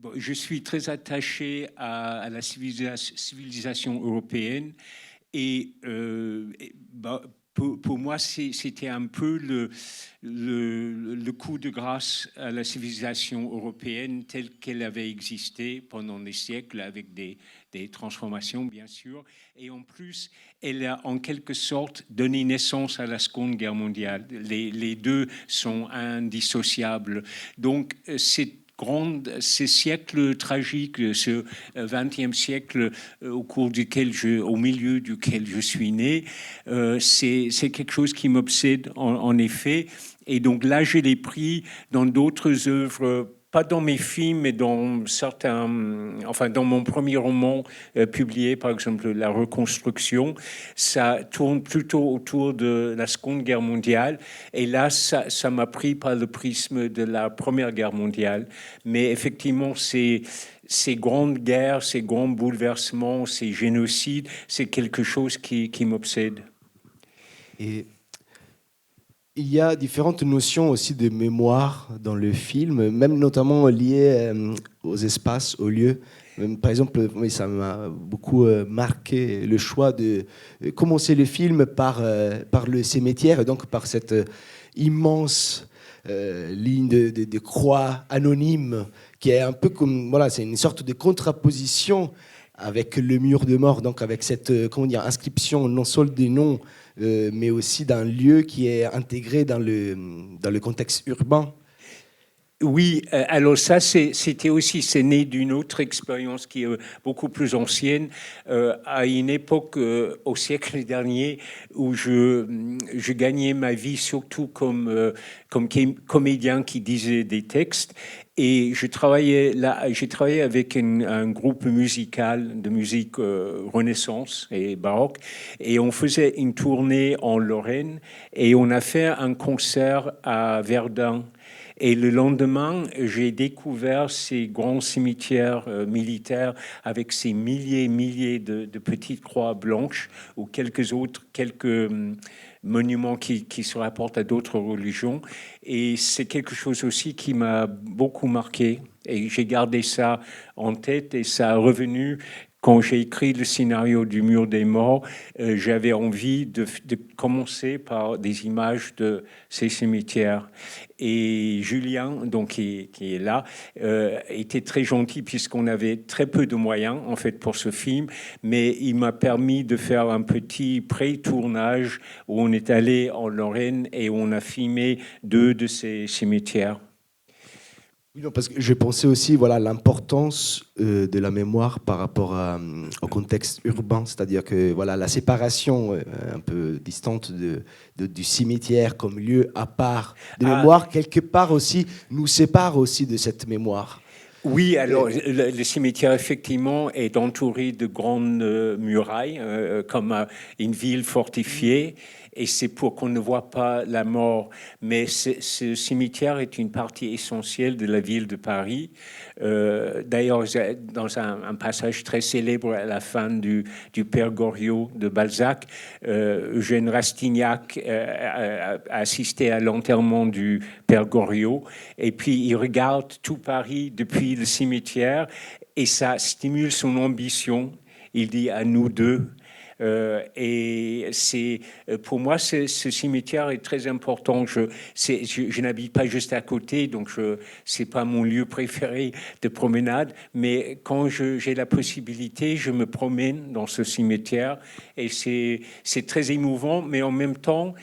Bon, je suis très attaché à la civilisation européenne bah, pour moi, c'était un peu le coup de grâce à la civilisation européenne telle qu'elle avait existé pendant des siècles, avec des transformations, bien sûr. Et en plus, elle a en quelque sorte donné naissance à la Seconde Guerre mondiale. Les deux sont indissociables. Donc, ces siècles tragiques, ce XXe siècle au milieu duquel je suis né, c'est quelque chose qui m'obsède en effet. Et donc là, je l'ai pris dans d'autres œuvres, pas dans mes films, mais dans dans mon premier roman publié, par exemple La Reconstruction, ça tourne plutôt autour de la Seconde Guerre mondiale. Et là, ça m'a pris par le prisme de la Première Guerre mondiale. Mais effectivement, ces grandes guerres, ces grands bouleversements, ces génocides, c'est quelque chose qui m'obsède. Et il y a différentes notions aussi de mémoire dans le film, même notamment liées aux espaces, aux lieux. Par exemple, oui, ça m'a beaucoup marqué le choix de commencer le film par le cimetière, et donc par cette immense ligne de croix anonyme, qui est un peu comme, voilà, c'est une sorte de contraposition avec le mur de mort, donc avec cette comment dire, inscription non seulement des noms, mais aussi d'un lieu qui est intégré dans le contexte urbain. Oui, alors ça, c'est né d'une autre expérience qui est beaucoup plus ancienne, à une époque au siècle dernier où je gagnais ma vie surtout comme comédien qui disait des textes. Et j'ai travaillé avec un groupe musical de musique Renaissance et baroque, et on faisait une tournée en Lorraine, et on a fait un concert à Verdun. Et le lendemain, j'ai découvert ces grands cimetières militaires avec ces milliers de petites croix blanches ou quelques monuments qui se rapportent à d'autres religions. Et c'est quelque chose aussi qui m'a beaucoup marqué. Et j'ai gardé ça en tête, et ça a revenu quand j'ai écrit le scénario du Mur des Morts. J'avais envie de commencer par des images de ces cimetières. Et Julien, donc, qui est là, était très gentil puisqu'on avait très peu de moyens en fait pour ce film, mais il m'a permis de faire un petit pré-tournage où on est allé en Lorraine et où on a filmé 2 de ces cimetières. Oui, non, parce que je pensais aussi, voilà, l'importance de la mémoire par rapport au contexte urbain, c'est-à-dire que voilà, la séparation un peu distante du cimetière comme lieu à part de Ah, mémoire, quelque part aussi, nous sépare aussi de cette mémoire. oui, alors Et- le cimetière effectivement est entouré de grandes murailles, comme une ville fortifiée, et c'est pour qu'on ne voit pas la mort. Mais ce cimetière est une partie essentielle de la ville de Paris. D'ailleurs, dans un passage très célèbre à la fin du Père Goriot de Balzac, Eugène Rastignac a assisté à l'enterrement du Père Goriot, et puis il regarde tout Paris depuis le cimetière, et ça stimule son ambition. Il dit à nous deux. Pour moi, ce cimetière est très important. Je n'habite pas juste à côté, donc c'est pas mon lieu préféré de promenade. Mais quand j'ai la possibilité, je me promène dans ce cimetière, et c'est très émouvant. Mais en même temps,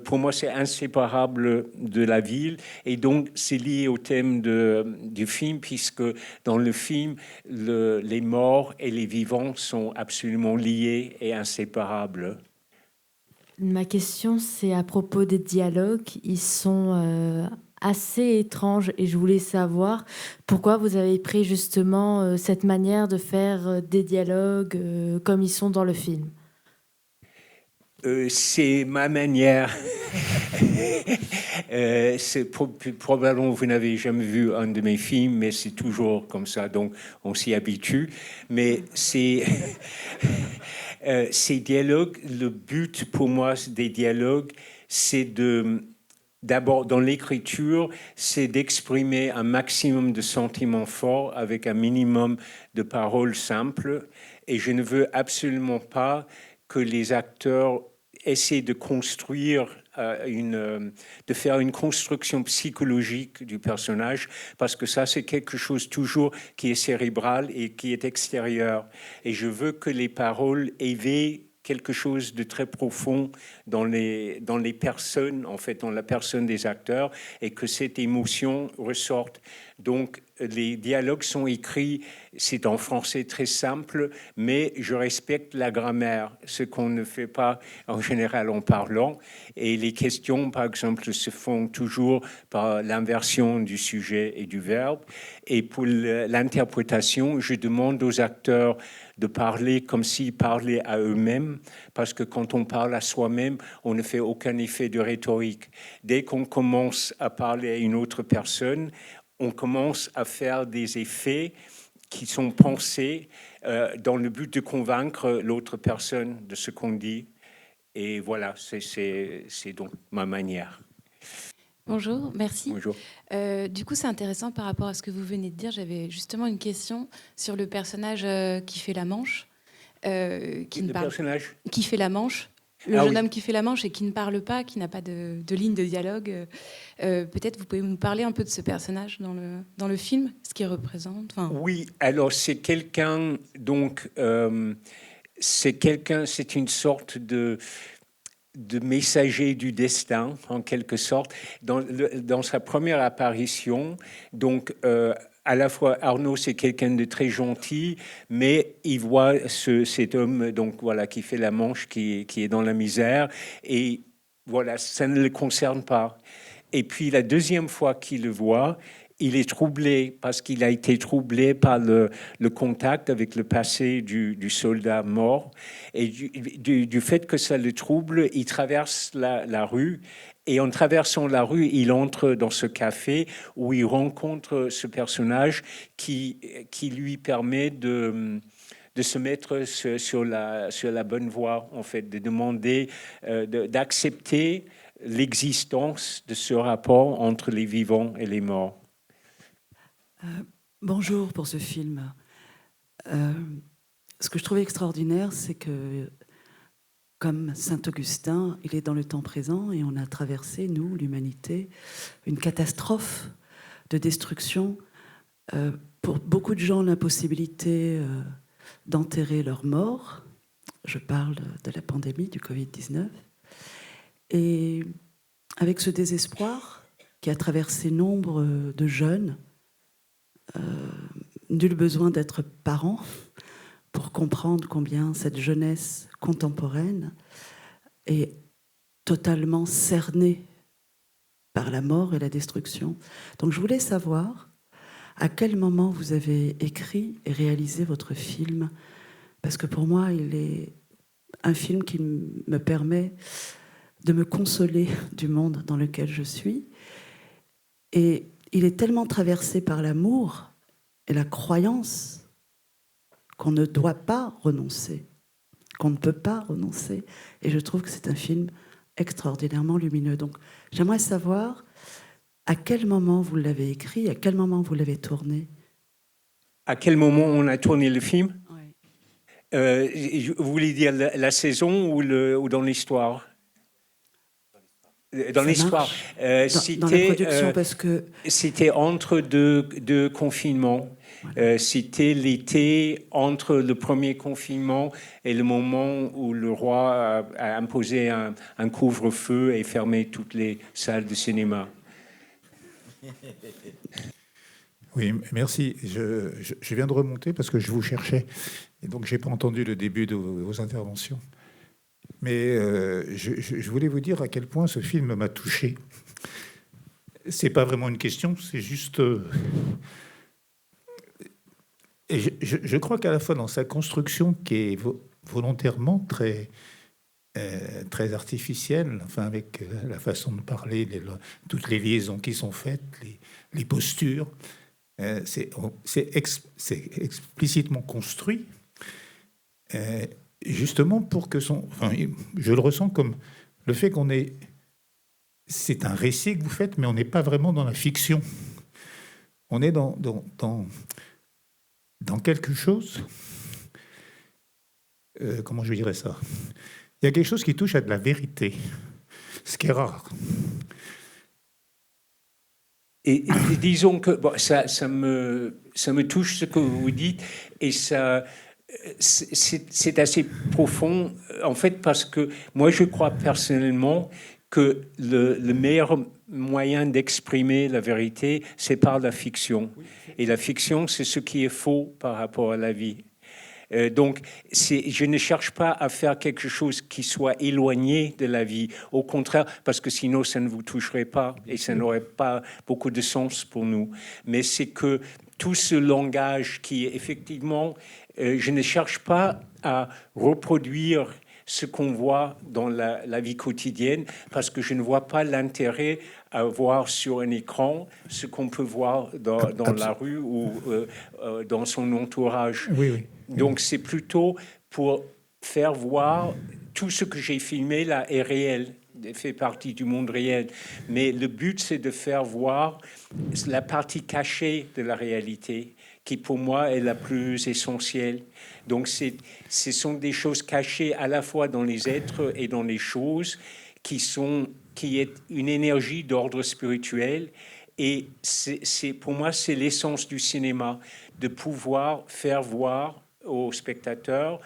pour moi, c'est inséparable de la ville, et donc c'est lié au thème du film, puisque dans le film, les morts et les vivants sont absolument liés et inséparables. Ma question, c'est à propos des dialogues. Ils sont assez étranges et je voulais savoir pourquoi vous avez pris justement cette manière de faire des dialogues comme ils sont dans le film. C'est ma manière. Probablement vous n'avez jamais vu un de mes films, mais c'est toujours comme ça, donc on s'y habitue. Mais ces dialogues, le but pour moi des dialogues, c'est d'abord, dans l'écriture, c'est d'exprimer un maximum de sentiments forts avec un minimum de paroles simples. Et je ne veux absolument pas que les acteurs essaient de construire de faire une construction psychologique du personnage, parce que ça, c'est quelque chose toujours qui est cérébral et qui est extérieur. Et je veux que les paroles éveillent quelque chose de très profond dans les personnes, en fait, dans la personne des acteurs, et que cette émotion ressorte. Donc, les dialogues sont écrits, c'est en français très simple, mais je respecte la grammaire, ce qu'on ne fait pas en général en parlant. Et les questions, par exemple, se font toujours par l'inversion du sujet et du verbe. Et pour l'interprétation, je demande aux acteurs de parler comme s'ils parlaient à eux-mêmes, parce que quand on parle à soi-même, on ne fait aucun effet de rhétorique. Dès qu'on commence à parler à une autre personne, on commence à faire des effets qui sont pensés dans le but de convaincre l'autre personne de ce qu'on dit. Et voilà, c'est donc ma manière. Bonjour, merci. Bonjour. Du coup, c'est intéressant par rapport à ce que vous venez de dire. J'avais justement une question sur le personnage qui fait la manche. Personnage qui fait la manche. Le jeune homme qui fait la manche et qui ne parle pas, qui n'a pas de ligne de dialogue. Peut-être vous pouvez nous parler un peu de ce personnage dans le film, ce qu'il représente. Oui, alors c'est quelqu'un, donc c'est une sorte de messager du destin, en quelque sorte. Dans sa première apparition, donc à la fois Arnaud, c'est quelqu'un de très gentil, mais il voit cet homme donc voilà qui fait la manche, qui est dans la misère, et voilà, ça ne le concerne pas. Et puis la deuxième fois qu'il le voit, il est troublé parce qu'il a été troublé par le contact avec le passé du soldat mort. Et du fait que ça le trouble, il traverse la rue. Et en traversant la rue, il entre dans ce café où il rencontre ce personnage qui lui permet de se mettre sur la bonne voie, en fait, de demander, d'accepter l'existence de ce rapport entre les vivants et les morts. Bonjour pour ce film. Ce que je trouvais extraordinaire, c'est que, comme Saint-Augustin, il est dans le temps présent et on a traversé, nous, l'humanité, une catastrophe de destruction. Pour beaucoup de gens, l'impossibilité d'enterrer leurs morts. Je parle de la pandémie du Covid-19. Et avec ce désespoir qui a traversé nombre de jeunes, nul besoin d'être parent pour comprendre combien cette jeunesse contemporaine est totalement cernée par la mort et la destruction. Donc je voulais savoir à quel moment vous avez écrit et réalisé votre film, parce que pour moi, il est un film qui me permet de me consoler du monde dans lequel je suis. Et il est tellement traversé par l'amour et la croyance qu'on ne doit pas renoncer, qu'on ne peut pas renoncer. Et je trouve que c'est un film extraordinairement lumineux. Donc, j'aimerais savoir à quel moment vous l'avez écrit, à quel moment vous l'avez tourné. À quel moment on a tourné le film? Oui. Vous voulez dire la saison ou dans l'histoire? Dans l'histoire, dans la production, parce que c'était entre deux confinements. Voilà. C'était l'été entre le premier confinement et le moment où le roi a imposé un couvre-feu et fermé toutes les salles de cinéma. Oui, merci. Je viens de remonter parce que je vous cherchais et donc j'ai pas entendu le début de vos interventions. Mais je voulais vous dire à quel point ce film m'a touché. C'est pas vraiment une question, c'est juste. Et je crois qu'à la fois dans sa construction, qui est volontairement très artificielle, enfin avec la façon de parler, toutes les liaisons qui sont faites, les postures, c'est explicitement construit. Justement pour que je le ressens comme le fait qu'on ait c'est un récit que vous faites, mais on n'est pas vraiment dans la fiction. On est dans quelque chose. Comment je dirais ça? Il y a quelque chose qui touche à de la vérité, ce qui est rare. Et disons que bon, ça me touche ce que vous dites, et ça, c'est assez profond, en fait, parce que moi, je crois personnellement que le meilleur moyen d'exprimer la vérité, c'est par la fiction. Et la fiction, c'est ce qui est faux par rapport à la vie. Donc, je ne cherche pas à faire quelque chose qui soit éloigné de la vie. Au contraire, parce que sinon, ça ne vous toucherait pas et ça n'aurait pas beaucoup de sens pour nous. Mais c'est que tout ce langage qui est effectivement... je ne cherche pas à reproduire ce qu'on voit dans la vie quotidienne, parce que je ne vois pas l'intérêt à voir sur un écran ce qu'on peut voir dans la rue ou dans son entourage. Oui, oui. Donc c'est plutôt pour faire voir tout ce que j'ai filmé là est réel, fait partie du monde réel. Mais le but, c'est de faire voir la partie cachée de la réalité, qui pour moi est la plus essentielle. Donc ce sont des choses cachées à la fois dans les êtres et dans les choses, qui est une énergie d'ordre spirituel. Et pour moi, c'est l'essence du cinéma, de pouvoir faire voir aux spectateurs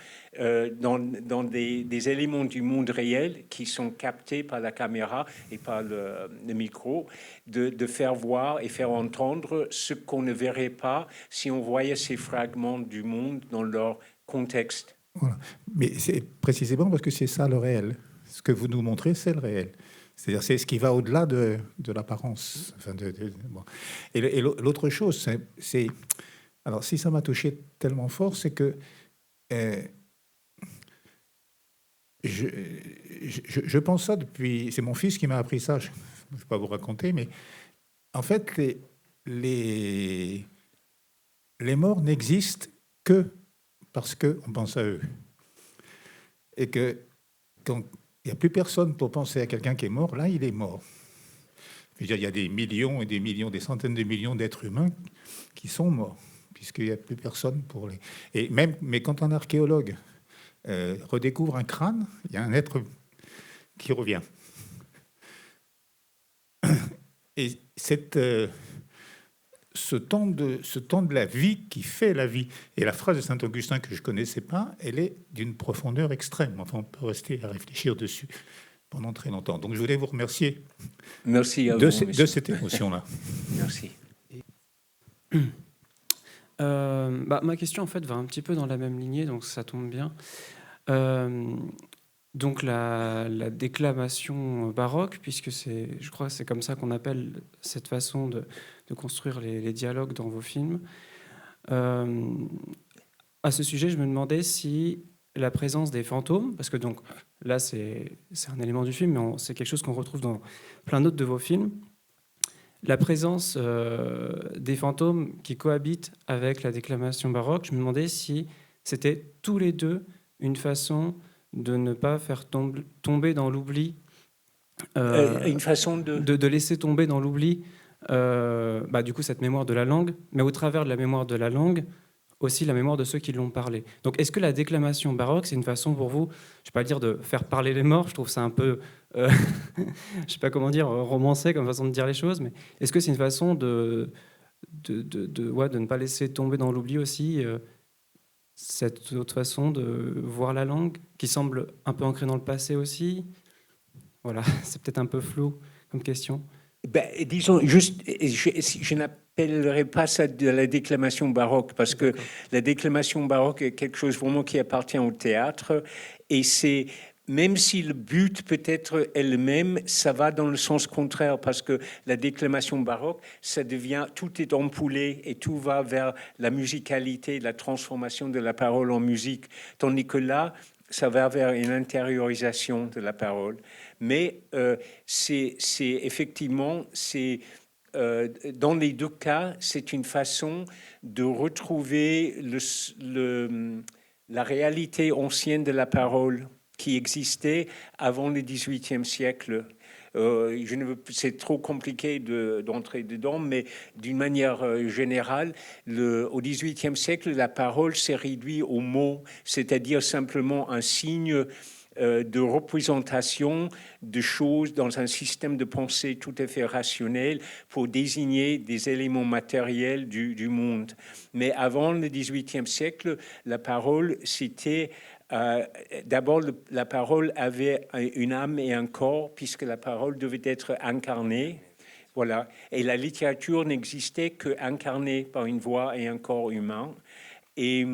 dans des éléments du monde réel qui sont captés par la caméra et par le micro, de faire voir et faire entendre ce qu'on ne verrait pas si on voyait ces fragments du monde dans leur contexte. Voilà. Mais c'est précisément parce que c'est ça le réel. Ce que vous nous montrez, c'est le réel. C'est-à-dire, c'est ce qui va au-delà de l'apparence. Enfin, bon. Et l'autre chose, c'est... Alors, si ça m'a touché tellement fort, c'est que je pense ça depuis... C'est mon fils qui m'a appris ça, je ne vais pas vous raconter, mais en fait, les morts n'existent que parce qu'on pense à eux. Et que quand il n'y a plus personne pour penser à quelqu'un qui est mort, là, il est mort. Je veux dire, il y a des millions et des millions, des centaines de millions d'êtres humains qui sont morts, puisqu'il n'y a plus personne pour les... Mais quand un archéologue redécouvre un crâne, il y a un être qui revient. Et ce temps de la vie qui fait la vie. Et la phrase de Saint-Augustin que je ne connaissais pas, elle est d'une profondeur extrême. Enfin, on peut rester à réfléchir dessus pendant très longtemps. Donc je voulais vous remercier. Merci à de vous, de cette émotion-là. Merci. Ma question, en fait, va un petit peu dans la même lignée, donc ça tombe bien. Donc la déclamation baroque, puisque je crois que c'est comme ça qu'on appelle cette façon de construire les dialogues dans vos films. À ce sujet, je me demandais si la présence des fantômes, parce que donc là c'est un élément du film, mais c'est quelque chose qu'on retrouve dans plein d'autres de vos films, la présence des fantômes qui cohabitent avec la déclamation baroque, je me demandais si c'était tous les deux une façon de ne pas faire tomber dans l'oubli, une façon de laisser tomber dans l'oubli du coup cette mémoire de la langue, mais au travers de la mémoire de la langue, aussi la mémoire de ceux qui l'ont parlé. Donc est-ce que la déclamation baroque, c'est une façon pour vous, je ne vais pas dire de faire parler les morts, je trouve ça un peu, je ne sais pas comment dire, romancé comme façon de dire les choses, mais est-ce que c'est une façon de ne pas laisser tomber dans l'oubli aussi cette autre façon de voir la langue, qui semble un peu ancrée dans le passé aussi? Voilà, c'est peut-être un peu flou comme question. Disons, juste, je n'appellerai pas ça de la déclamation baroque, parce que la déclamation baroque est quelque chose vraiment qui appartient au théâtre, et c'est, même si le but peut être elle-même, ça va dans le sens contraire, parce que la déclamation baroque, ça devient, tout est ampoulé et tout va vers la musicalité, la transformation de la parole en musique, tandis que là, ça va vers une intériorisation de la parole. Mais c'est effectivement, dans les deux cas, c'est une façon de retrouver la réalité ancienne de la parole qui existait avant le XVIIIe siècle. c'est trop compliqué d'entrer dedans, mais d'une manière générale, au XVIIIe siècle, la parole s'est réduite au mot, c'est-à-dire simplement un signe de représentation de choses dans un système de pensée tout à fait rationnel pour désigner des éléments matériels du monde. Mais avant le XVIIIe siècle, la parole, c'était... d'abord, la parole avait une âme et un corps, puisque la parole devait être incarnée. Voilà. Et la littérature n'existait qu'incarnée par une voix et un corps humain. Et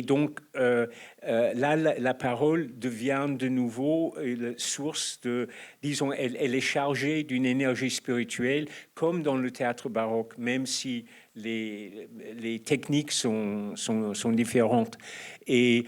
donc, là, la parole devient de nouveau la source de, disons, elle est chargée d'une énergie spirituelle, comme dans le théâtre baroque, même si les techniques sont différentes. Et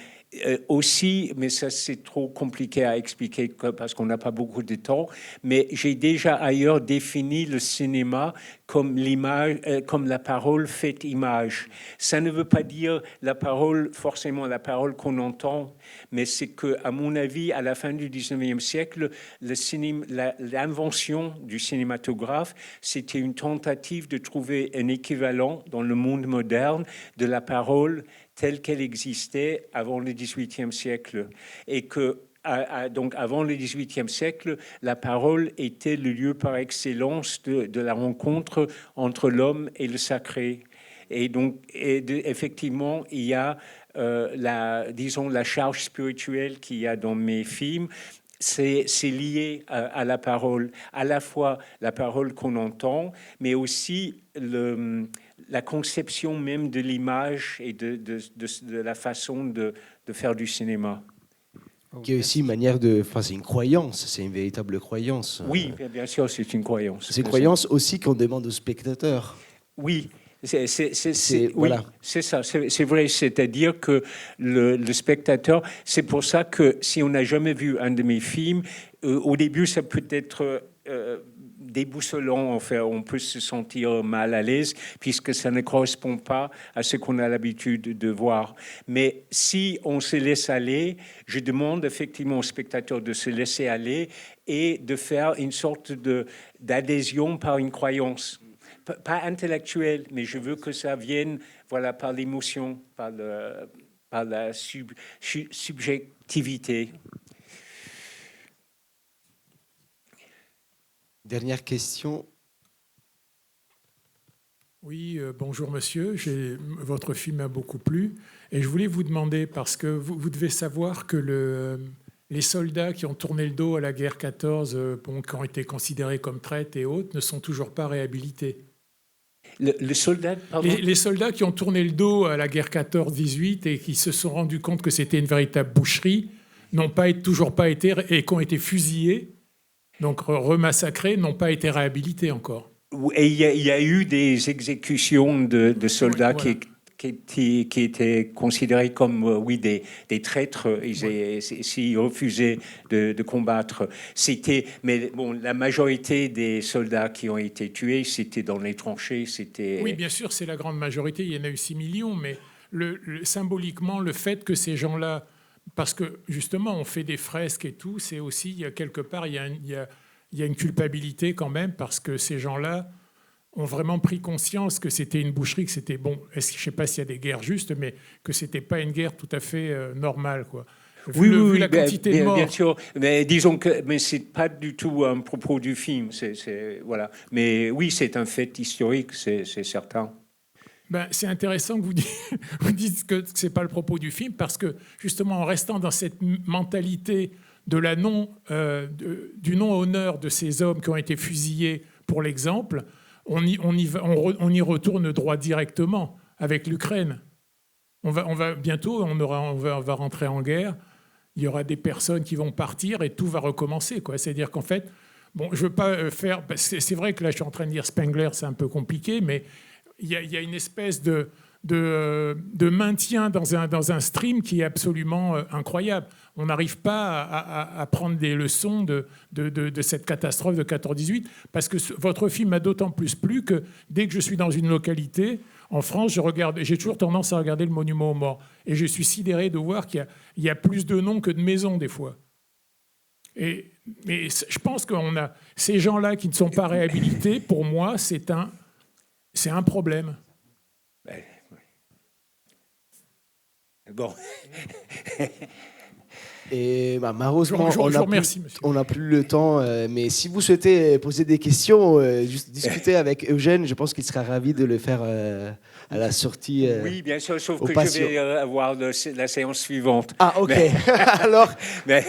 aussi, mais ça c'est trop compliqué à expliquer parce qu'on n'a pas beaucoup de temps, mais j'ai déjà ailleurs défini le cinéma comme l'image, comme la parole faite image. Ça ne veut pas dire la parole, forcément la parole qu'on entend, mais c'est que, à mon avis, à la fin du 19e siècle, l'invention du cinématographe, c'était une tentative de trouver un équivalent dans le monde moderne de la parole telle qu'elle existait avant le XVIIIe siècle. Et que, donc avant le XVIIIe siècle, la parole était le lieu par excellence de la rencontre entre l'homme et le sacré. Et donc, effectivement, il y a la charge spirituelle qu'il y a dans mes films. C'est lié à la parole, à la fois la parole qu'on entend, mais aussi la conception même de l'image et de la façon de faire du cinéma. Qui est aussi une manière de... Enfin, c'est une croyance, c'est une véritable croyance. Oui, bien sûr, c'est une croyance. C'est une croyance aussi qu'on demande aux spectateurs. Oui. Voilà. C'est ça, c'est vrai, c'est-à-dire que le spectateur, c'est pour ça que si on n'a jamais vu un de mes films, au début ça peut être déboussolant, enfin, on peut se sentir mal à l'aise puisque ça ne correspond pas à ce qu'on a l'habitude de voir. Mais si on se laisse aller, je demande effectivement au spectateur de se laisser aller et de faire une sorte d'adhésion par une croyance. Pas intellectuel, mais je veux que ça vienne, voilà, par l'émotion, par la subjectivité. Dernière question. Oui, bonjour monsieur. Votre film m'a beaucoup plu. Et je voulais vous demander, parce que vous devez savoir que les soldats qui ont tourné le dos à la guerre 14, qui ont été considérés comme traîtres et autres, ne sont toujours pas réhabilités. Les soldats qui ont tourné le dos à la guerre 14-18 et qui se sont rendus compte que c'était une véritable boucherie, toujours pas été, et qui ont été fusillés, donc remassacrés, n'ont pas été réhabilités encore. Et il y a eu des exécutions de soldats qui étaient considérés comme des traîtres s'ils refusaient de combattre. Mais bon, la majorité des soldats qui ont été tués, c'était dans les tranchées. Oui, bien sûr, c'est la grande majorité. Il y en a eu 6 millions, mais symboliquement, le fait que ces gens-là, parce que justement, on fait des fresques et tout, c'est aussi, quelque part, il y a une culpabilité quand même, parce que ces gens-là ont vraiment pris conscience que c'était une boucherie, que c'était bon. Je ne sais pas s'il y a des guerres justes, mais que c'était pas une guerre tout à fait normale, quoi. Vu la quantité de morts. Bien sûr. Mais disons que, c'est pas du tout un propos du film. Voilà. Mais oui, c'est un fait historique, c'est certain. C'est intéressant que vous dites que c'est pas le propos du film, parce que justement, en restant dans cette mentalité de du non-honneur de ces hommes qui ont été fusillés, pour l'exemple, on y retourne droit directement avec l'Ukraine. Bientôt, on va rentrer en guerre. Il y aura des personnes qui vont partir et tout va recommencer, quoi. C'est-à-dire qu'en fait, je veux pas faire. C'est vrai que là, je suis en train de dire Spengler, c'est un peu compliqué, mais il y a une espèce de maintien dans un stream qui est absolument incroyable. On n'arrive pas à prendre des leçons de cette catastrophe de 14-18, parce que votre film m'a d'autant plus plu que dès que je suis dans une localité, en France, j'ai toujours tendance à regarder le monument aux morts. Et je suis sidéré de voir qu'il y a plus de noms que de maisons, des fois. Mais je pense qu'on a ces gens-là qui ne sont pas réhabilités. Pour moi, c'est un problème. Bon. Et malheureusement, on n'a plus le temps. Mais si vous souhaitez poser des questions, juste discuter avec Eugène, je pense qu'il sera ravi de le faire à la sortie. Oui, bien sûr, sauf que patio. je vais avoir la séance suivante. Ah, ok. Mais... Alors. Mais...